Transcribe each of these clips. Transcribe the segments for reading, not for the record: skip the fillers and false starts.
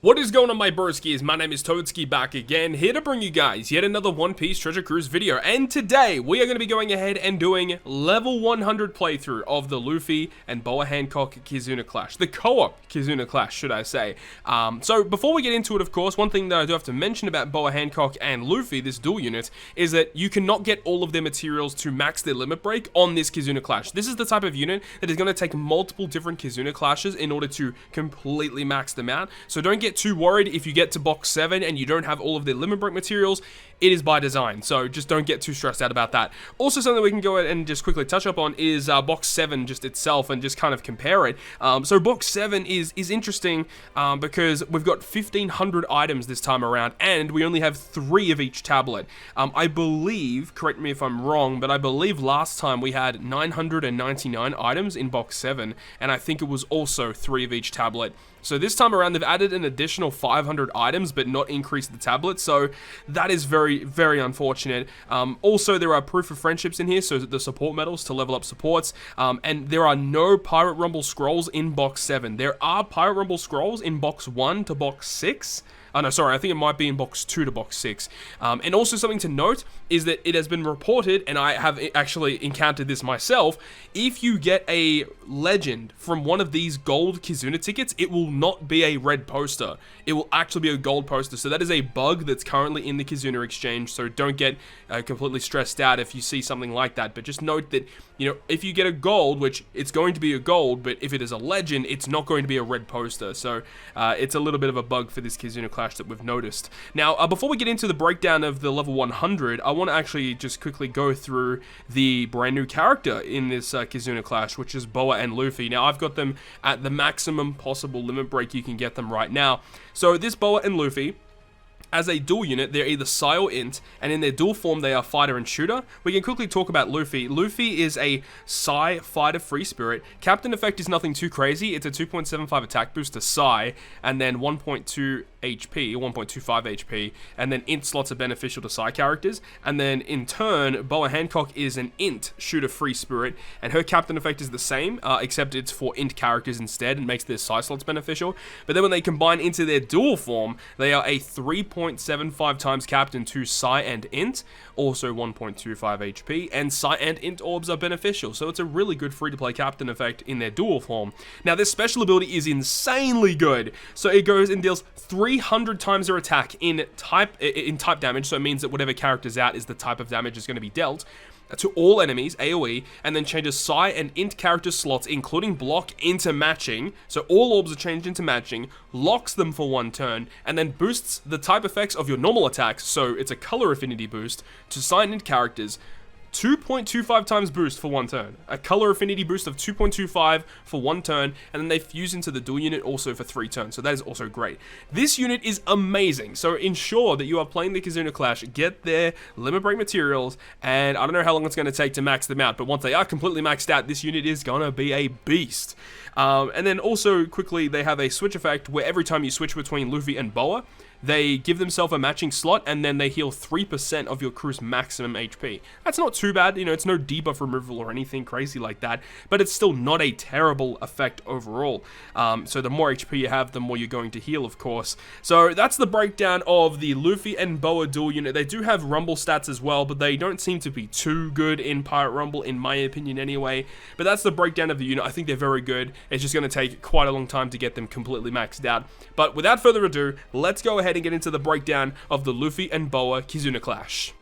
What is going on, my broskiis? My name is Toadskii, back again, here to bring you guys yet another One Piece Treasure Cruise video. And today, we are going to be going ahead and doing level 100 playthrough of the Luffy and Boa Hancock Kizuna clash. The co-op Kizuna clash, should I say. So, before we get into it, of course, one thing that I do have to mention about Boa Hancock and Luffy, this dual unit, is that you cannot get all of their materials to max their limit break on this Kizuna clash. This is the type of unit that is going to take multiple different Kizuna clashes in order to completely max them out. So, don't get too worried if you get to box 7 and you don't have all of their limit break materials. It is by design, so just don't get too stressed out about that. Also, something we can go ahead and just quickly touch up on is box 7 just itself and just kind of compare it. So box 7 is interesting because we've got 1,500 items this time around and we only have 3 of each tablet. I believe, correct me if I'm wrong, but I believe last time we had 999 items in box 7 and I think it was also 3 of each tablet. So this time around, they've added an additional 500 items, but not increased the tablet. So that is very, very unfortunate. Also, there are proof of friendships in here, so the support medals to level up supports. And there are no Pirate Rumble scrolls in box 7. There are Pirate Rumble scrolls in box 1 to box 6. Oh, no, sorry, I think it might be in box 2 to box 6. And also something to note is that it has been reported, and I have actually encountered this myself, if you get a legend from one of these gold Kizuna tickets, it will not be a red poster. It will actually be a gold poster. So that is a bug that's currently in the Kizuna exchange, so don't get completely stressed out if you see something like that. But just note that, you know, if you get a gold, which it's going to be a gold, but if it is a legend, it's not going to be a red poster. So it's a little bit of a bug for this Kizuna clash that we've noticed. Now, before we get into the breakdown of the level 100, I want to actually just quickly go through the brand new character in this Kizuna clash, which is Boa and Luffy. Now, I've got them at the maximum possible limit break you can get them right now. So this Boa and Luffy, as a dual unit, they're either Psi or Int, and in their dual form, they are Fighter and Shooter. We can quickly talk about Luffy. Luffy is a Psi Fighter Free Spirit. Captain effect is nothing too crazy. It's a 2.75 attack boost to Psi, and then 1.2 HP, 1.25 HP, and then Int slots are beneficial to Psi characters. And then in turn, Boa Hancock is an Int Shooter Free Spirit, and her Captain effect is the same, except it's for Int characters instead, and makes their Psi slots beneficial. But then when they combine into their dual form, they are a 3.75 times Captain to Psi and Int, also 1.25 HP, and Psi and Int orbs are beneficial, so it's a really good free-to-play Captain effect in their dual form. Now, this special ability is insanely good, so it goes and deals 300 times their attack in type damage, so it means that whatever character's out is the type of damage is going to be dealt to all enemies, AoE, and then changes Psi and Int character slots, including block, into matching, so all orbs are changed into matching, locks them for 1 turn, and then boosts the type effects of your normal attacks, so it's a color affinity boost, to Psi and Int characters, 2.25 times boost for 1 turn. A color affinity boost of 2.25 for 1 turn, and then they fuse into the dual unit also for 3 turns, so that is also great. This unit is amazing, so ensure that you are playing the Kizuna Clash, get their limit break materials, and I don't know how long it's going to take to max them out, but once they are completely maxed out, this unit is going to be a beast. And then also, quickly, they have a switch effect where every time you switch between Luffy and Boa, they give themselves a matching slot, and then they heal 3% of your crew's maximum HP. That's not too bad, you know, it's no debuff removal or anything crazy like that, but it's still not a terrible effect overall. So the more HP you have, the more you're going to heal, of course. So that's the breakdown of the Luffy and Boa dual unit. They do have Rumble stats as well, but they don't seem to be too good in Pirate Rumble, in my opinion anyway. But that's the breakdown of the unit. I think they're very good. It's just going to take quite a long time to get them completely maxed out. But without further ado, let's go ahead and get into the breakdown of the Luffy and Boa Kizuna Clash.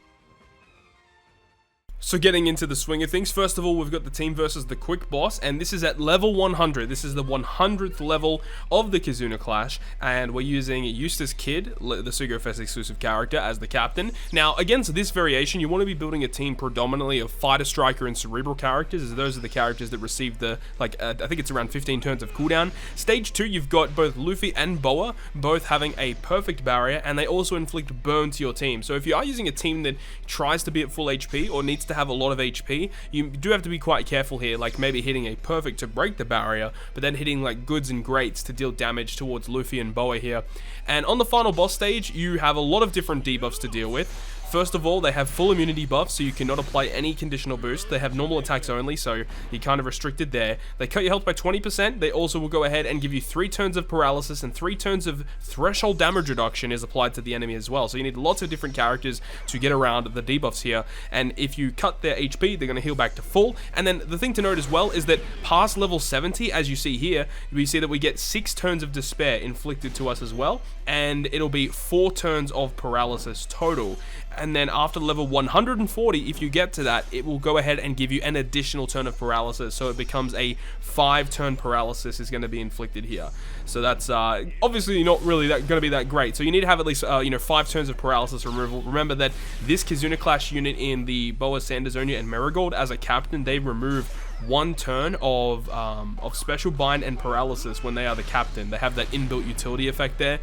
So getting into the swing of things, first of all, we've got the team versus the Quick Boss, and this is at level 100. This is the 100th level of the Kizuna Clash, and we're using Eustace Kid, the Sugo Fest exclusive character, as the captain. Now, against this variation, you want to be building a team predominantly of Fighter, Striker, and Cerebral characters, as those are the characters that receive the, I think it's around 15 turns of cooldown. Stage 2, you've got both Luffy and Boa, both having a perfect barrier, and they also inflict burn to your team. So if you are using a team that tries to be at full HP, or needs to have a lot of HP, you do have to be quite careful here, like maybe hitting a perfect to break the barrier, but then hitting like goods and greats to deal damage towards Luffy and Boa here. And on the final boss stage, you have a lot of different debuffs to deal with. First of all, they have full immunity buff, so you cannot apply any conditional boost. They have normal attacks only, so you're kind of restricted there. They cut your health by 20%. They also will go ahead and give you 3 turns of paralysis, and 3 turns of threshold damage reduction is applied to the enemy as well. So you need lots of different characters to get around the debuffs here, and if you cut their HP, they're going to heal back to full. And then the thing to note as well is that past level 70, as you see here, we see that we get 6 turns of despair inflicted to us as well, and it'll be 4 turns of paralysis total. And then after level 140, if you get to that, it will go ahead and give you an additional turn of paralysis, so it becomes a 5-turn paralysis is going to be inflicted here. So that's obviously not really going to be that great, so you need to have at least 5 turns of paralysis removal. Remember that this Kizuna class unit in the Boa, Sanderzonia, and Marigold, as a captain, they remove 1 turn of special bind and paralysis when they are the captain. They have that inbuilt utility effect there.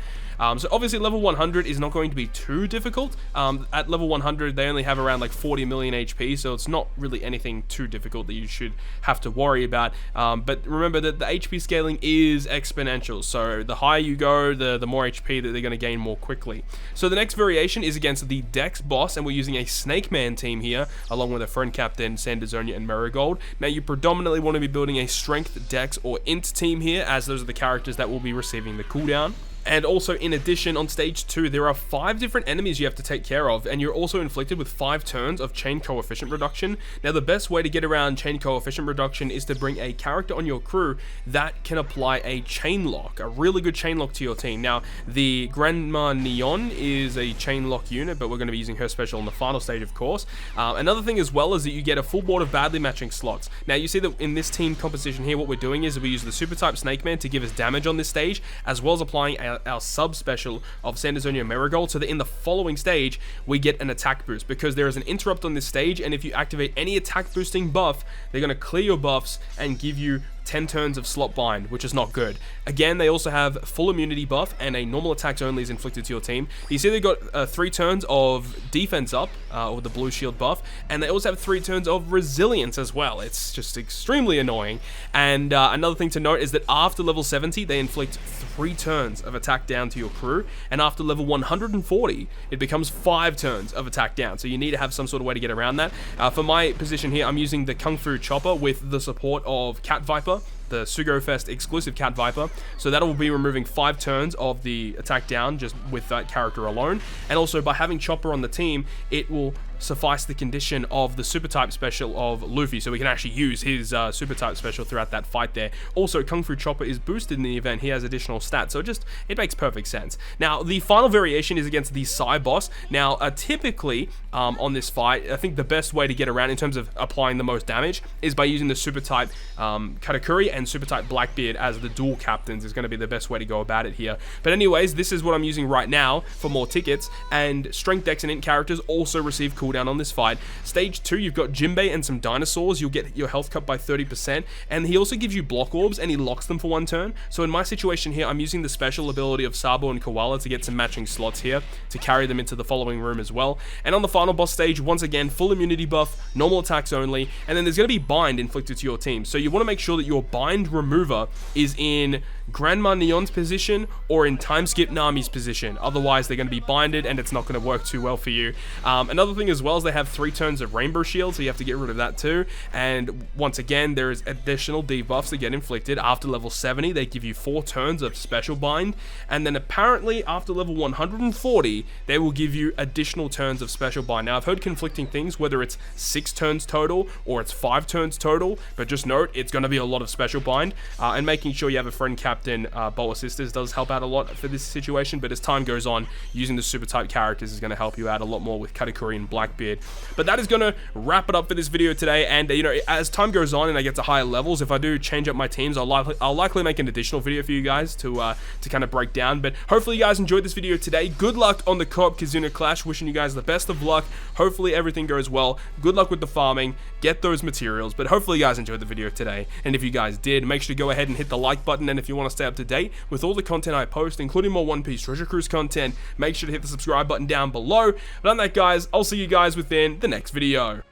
So obviously level 100 is not going to be too difficult. At level 100, they only have around like 40 million HP, so it's not really anything too difficult that you should have to worry about. But remember that the HP scaling is exponential, so the higher you go, the more HP that they're going to gain more quickly. So the next variation is against the Dex Boss, and we're using a Snake Man team here, along with a friend captain, Sanderzonia and Marigold. Now you predominantly want to be building a Strength, Dex, or Int team here, as those are the characters that will be receiving the cooldown. And also, in addition, on stage 2, there are 5 different enemies you have to take care of, and you're also inflicted with 5 turns of chain coefficient reduction. Now, the best way to get around chain coefficient reduction is to bring a character on your crew that can apply a chain lock, a really good chain lock to your team. Now, the Grandma Neon is a chain lock unit, but we're going to be using her special in the final stage, of course. Another thing as well is that you get a full board of badly matching slots. Now, you see that in this team composition here, what we're doing is we use the super type Snake Man to give us damage on this stage, as well as applying our sub special of Sanderzonia Marigold, so that in the following stage we get an attack boost, because there is an interrupt on this stage, and if you activate any attack boosting buff, they're going to clear your buffs and give you 10 turns of slot bind, which is not good. Again, they also have full immunity buff, and a normal attacks only is inflicted to your team. You see they got 3 turns of defense up, or the blue shield buff, and they also have 3 turns of resilience as well. It's just extremely annoying. And another thing to note is that after level 70, they inflict 3 turns of attack down to your crew, and after level 140, it becomes 5 turns of attack down. So you need to have some sort of way to get around that. For my position here, I'm using the Kung Fu Chopper with the support of Cat Viper, the Sugo Fest exclusive Cat Viper, so that will be removing 5 turns of the attack down just with that character alone. And also, by having Chopper on the team, it will suffice the condition of the super type special of Luffy, so we can actually use his super type special throughout that fight there. Also, Kung Fu Chopper is boosted in the event. He has additional stats, so it makes perfect sense. Now, the final variation is against the Psy Boss. Now, typically on this fight, I think the best way to get around in terms of applying the most damage is by using the super type Katakuri and super type Blackbeard as the dual captains is going to be the best way to go about it here. But anyways, this is what I'm using right now for more tickets, and Strength, Dex, and Int characters also receive cooldown on this fight. Stage 2, you've got Jinbei and some dinosaurs. You'll get your health cut by 30%, and he also gives you block orbs, and he locks them for 1 turn. So in my situation here, I'm using the special ability of Sabo and Koala to get some matching slots here to carry them into the following room as well. And on the final boss stage, once again, full immunity buff, normal attacks only, and then there's going to be bind inflicted to your team. So you want to make sure that your bind remover is in Grandma Neon's position or in Time Skip Nami's position. Otherwise, they're going to be binded, and it's not going to work too well for you. Another thing as well is they have 3 turns of Rainbow Shield, so you have to get rid of that too. And once again, there is additional debuffs that get inflicted. After level 70, they give you 4 turns of Special Bind, and then apparently after level 140, they will give you additional turns of Special Bind. Now, I've heard conflicting things, whether it's 6 turns total or it's 5 turns total, but just note, it's going to be a lot of Special Bind, and making sure you have a friend captain, Boa Sisters, does help out a lot for this situation. But as time goes on, using the super type characters is going to help you out a lot more with Katakuri and Blackbeard. But that is going to wrap it up for this video today, and you know, as time goes on and I get to higher levels, if I do change up my teams, I'll likely make an additional video for you guys to kind of break down. But hopefully you guys enjoyed this video today. Good luck on the co-op Kizuna Clash, wishing you guys the best of luck. Hopefully everything goes well. Good luck with the farming, get those materials, but hopefully you guys enjoyed the video today. And if you guys did, make sure to go ahead and hit the like button, and if you want to stay up to date with all the content I post, including more One Piece Treasure Cruise content, make sure to hit the subscribe button down below. But on that, guys, I'll see you guys within the next video.